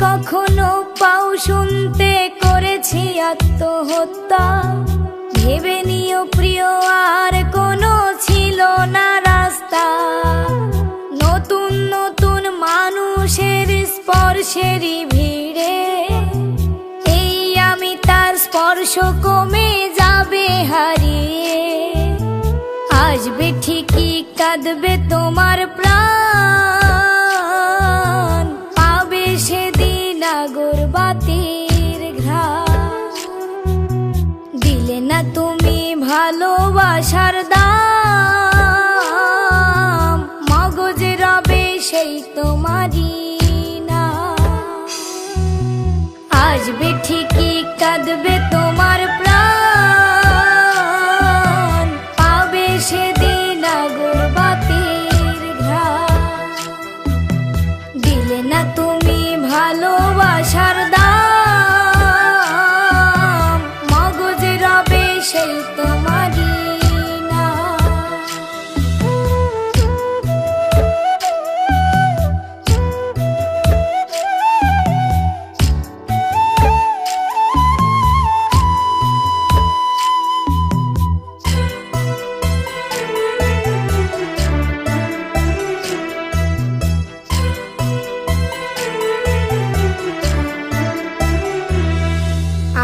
কখনো পাও শুনতে করেছি আত্মহত্যা, ভেবে নিও প্রিয় আর কোনো ছিল না রাস্তা। নতুন নতুন মানুষের স্পর্শেরই ভিড়ে এই আমি তার স্পর্শ কমে যাবে হারিয়ে। আসবে ঠিকই কাঁদবে তোমার প্রাণ, পাবে সেদিন আগরবাতির ঘ্রাণ। দিলে না তুমি ভালোবাসার দাম, মগজে রবে সেই তোমারই না। আসবে ঠিকই কাঁদবে তোমার প্রাণ, পাবে সেদিন আগরবাতির ঘ্রাণ। দিলে না তুমি ভালোবাসার দাম, মগজে রবে সেই তোমারই না।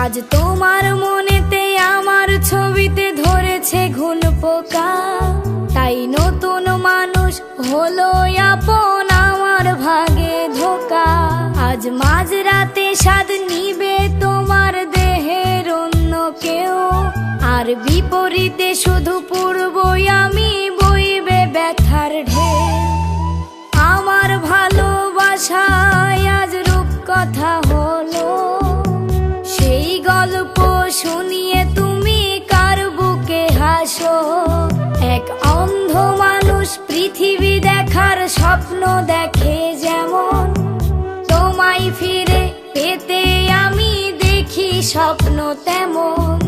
আজ তোমার মনেতে আমার ছবিতে ধরেছে ঘুন পোকা, তাই নতুন মানুষ হলো আপন আমার ভাগে ধোকা। আজ মাঝরাতে স্বাদ নিবে তোমার দেহের অন্য কেউ, আর বিপরীতে শুধু পূর্বই আমি বইবে ব্যথার ঢেউ। আমার ভালোবাসায় আজ রূপকথা হলো, সেই গল্প শুনিয়ে তুমি কার বুকে হাসো। এক অন্ধ মানুষ পৃথিবী দেখার স্বপ্ন দেখে যেমন, তোমায় ফিরে পেতে আমি দেখি স্বপ্ন তেমন।